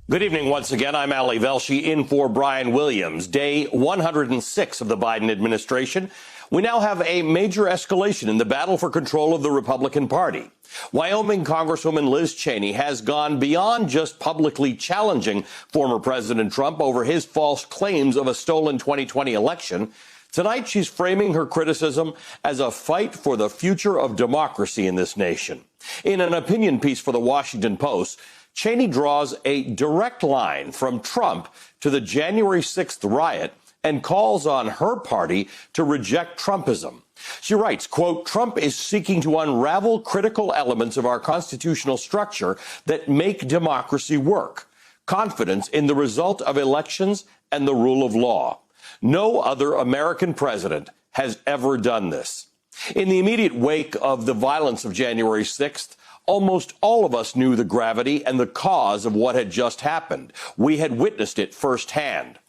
Good evening once again. I'm Ali Velshi in for Brian Williams. Day 106 of the Biden administration. We now have a major escalation in the battle for control of the Republican Party. Wyoming Congresswoman Liz Cheney has gone beyond just publicly challenging former President Trump over his false claims of a stolen 2020 election. Tonight, she's framing her criticism as a fight for the future of democracy in this nation. In an opinion piece for the Washington Post, Cheney draws a direct line from Trump to the January 6th riot and calls on her party to reject Trumpism. She writes, quote, Trump is seeking to unravel critical elements of our constitutional structure that make democracy work. Confidence in the result of elections and the rule of law. No other American president has ever done this. In the immediate wake of the violence of January 6th, almost all of us knew the gravity and the cause of what had just happened. We had witnessed it firsthand.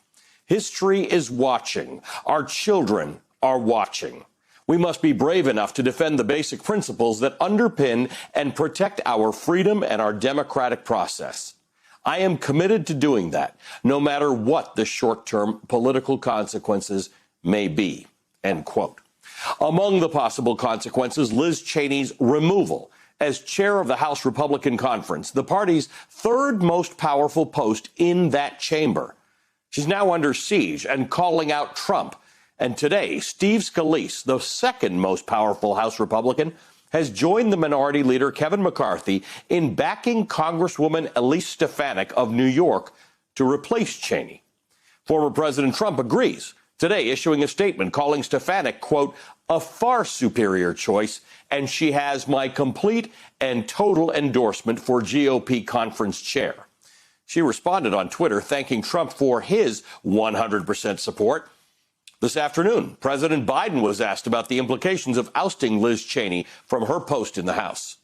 History is watching. Our children are watching. We must be brave enough to defend the basic principles that underpin and protect our freedom and our democratic process. I am committed to doing that, no matter what the short-term political consequences may be, end quote. Among the possible consequences, Liz Cheney's removal as chair of the House Republican Conference, the party's third most powerful post in that chamber. She's now under siege and calling out Trump. And today, Steve Scalise, the second most powerful House Republican, has joined the minority leader Kevin McCarthy in backing Congresswoman Elise Stefanik of New York to replace Cheney. Former President Trump agrees, today issuing a statement calling Stefanik, quote, a far superior choice, and she has my complete and total endorsement for GOP conference chair. She responded on Twitter thanking Trump for his 100% support. This afternoon, President Biden was asked about the implications of ousting Liz Cheney from her post in the House.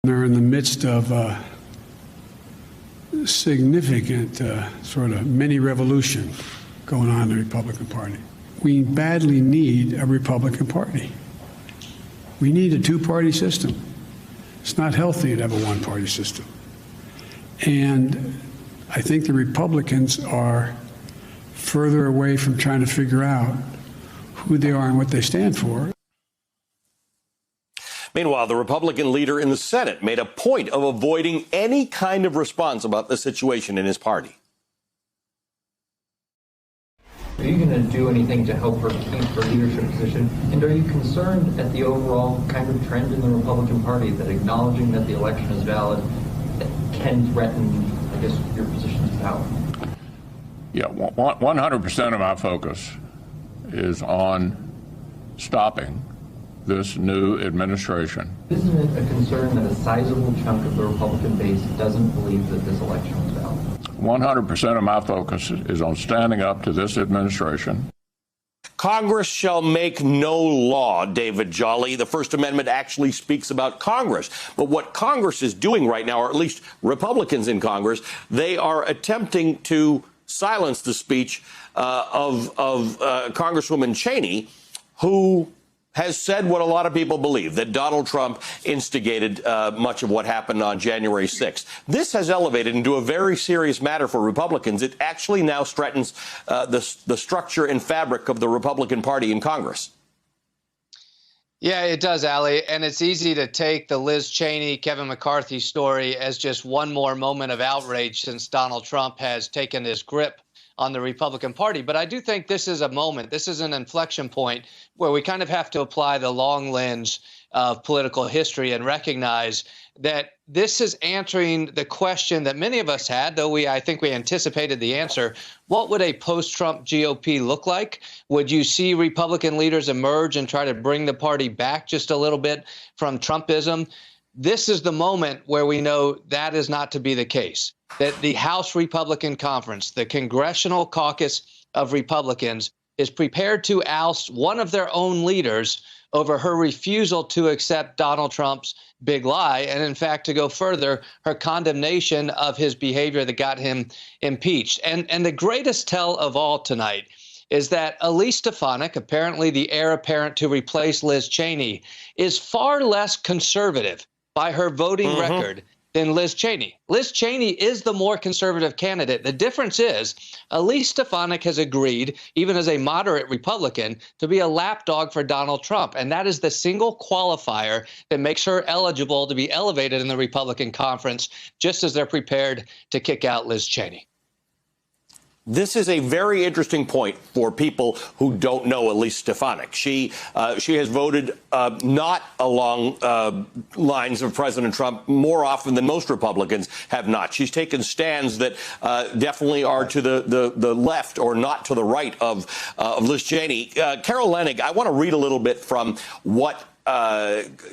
They're in the midst of a significant sort of mini revolution going on in the Republican Party. We badly need a Republican Party. We need a two-party system. It's not healthy to have a one-party system. And I think the Republicans are further away from trying to figure out who they are and what they stand for. Meanwhile, the Republican leader in the Senate made a point of avoiding any kind of response about the situation in his party. Are you going to do anything to help her keep her leadership position? And are you concerned at the overall kind of trend in the Republican Party that acknowledging that the election is valid can threaten, I guess, your position of power? Yeah, 100% of my focus is on stopping this new administration. Isn't it a concern that a sizable chunk of the Republican base doesn't believe that this election was valid? 100% of my focus is on standing up to this administration. Congress shall make no law, David Jolly. The First Amendment actually speaks about Congress. But what Congress is doing right now, or at least Republicans in Congress, they are attempting to silence the speech of Congresswoman Cheney, who has said what a lot of people believe, that Donald Trump instigated much of what happened on January 6th. This has elevated into a very serious matter for Republicans. It actually now threatens the structure and fabric of the Republican Party in Congress. Yeah, it does, Ali. And it's easy to take the Liz Cheney, Kevin McCarthy story as just one more moment of outrage since Donald Trump has taken his grip on the Republican Party. But I do think this is a moment, this is an inflection point where we kind of have to apply the long lens of political history and recognize that this is answering the question that many of us had, though I think we anticipated the answer. What would a post-Trump GOP look like? Would you see Republican leaders emerge and try to bring the party back just a little bit from Trumpism? This is the moment where we know that is not to be the case, that the House Republican Conference, the Congressional Caucus of Republicans, is prepared to oust one of their own leaders over her refusal to accept Donald Trump's big lie, and in fact, to go further, her condemnation of his behavior that got him impeached. And the greatest tell of all tonight is that Elise Stefanik, apparently the heir apparent to replace Liz Cheney, is far less conservative by her voting record than Liz Cheney. Liz Cheney is the more conservative candidate. The difference is Elise Stefanik has agreed, even as a moderate Republican, to be a lapdog for Donald Trump. And that is the single qualifier that makes her eligible to be elevated in the Republican conference, just as they're prepared to kick out Liz Cheney. This is a very interesting point for people who don't know Elise Stefanik. She has voted not along lines of President Trump more often than most Republicans have not. She's taken stands that definitely are to the left or not to the right of Liz Cheney. Carol Leonnig, I want to read a little bit from what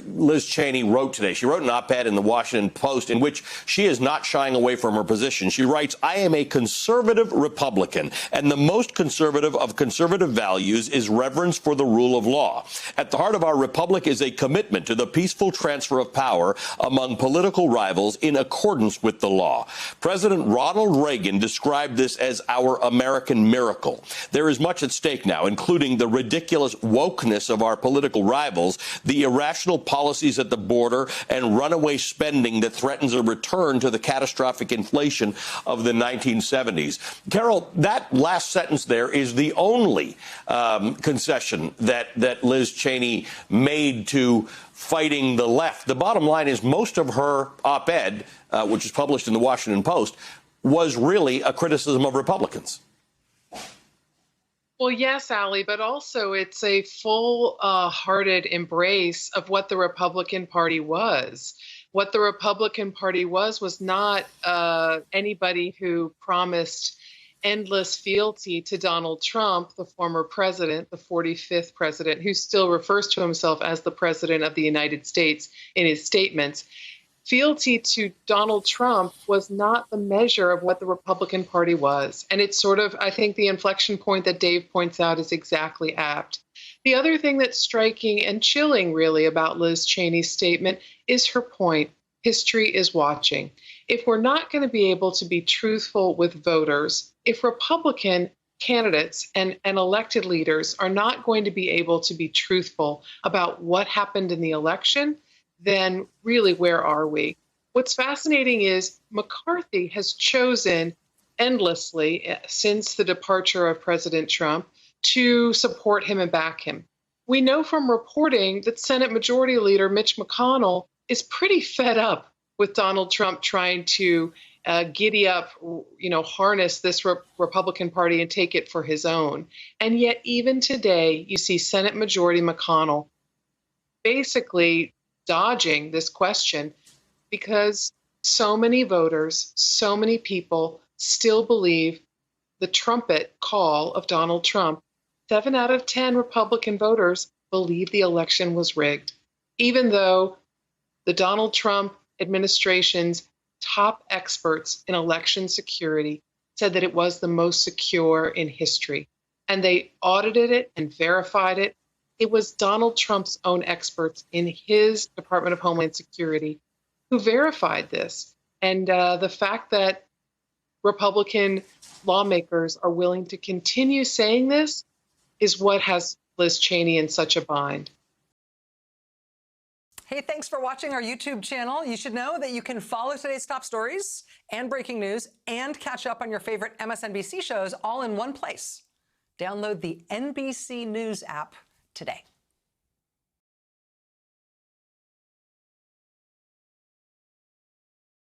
Liz Cheney wrote today. She wrote an op-ed in the Washington Post in which she is not shying away from her position. She writes, "I am a conservative Republican, and the most conservative of conservative values is reverence for the rule of law. At the heart of our republic is a commitment to the peaceful transfer of power among political rivals in accordance with the law. President Ronald Reagan described this as our American miracle. There is much at stake now, including the ridiculous wokeness of our political rivals, the irrational policies at the border, and runaway spending that threatens a return to the catastrophic inflation of the 1970s. Carol, that last sentence there is the only concession that Liz Cheney made to fighting the left. The bottom line is most of her op-ed, which is published in the Washington Post, was really a criticism of Republicans. Well, yes, Ali, but also it's a full-hearted embrace of what the Republican Party was. What the Republican Party was not anybody who promised endless fealty to Donald Trump, the former president, the 45th president, who still refers to himself as the president of the United States in his statements. Fealty to Donald Trump was not the measure of what the Republican Party was. And it's sort of, I think the inflection point that Dave points out is exactly apt. The other thing that's striking and chilling, really, about Liz Cheney's statement is her point. History is watching. If we're not going to be able to be truthful with voters, if Republican candidates and elected leaders are not going to be able to be truthful about what happened in the election, then really, where are we? What's fascinating is McCarthy has chosen endlessly since the departure of President Trump to support him and back him. We know from reporting that Senate Majority Leader Mitch McConnell is pretty fed up with Donald Trump trying to giddy up, harness this Republican Party and take it for his own. And yet, even today, you see Senate Majority McConnell basically dodging this question because so many voters, so many people still believe the trumpet call of Donald Trump. 7 out of 10 Republican voters believe the election was rigged, even though the Donald Trump administration's top experts in election security said that it was the most secure in history. And they audited it and verified it. It was Donald Trump's own experts in his Department of Homeland Security who verified this. And the fact that Republican lawmakers are willing to continue saying this is what has Liz Cheney in such a bind. Hey, thanks for watching our YouTube channel. You should know that you can follow today's top stories and breaking news and catch up on your favorite MSNBC shows all in one place. Download the NBC News app today.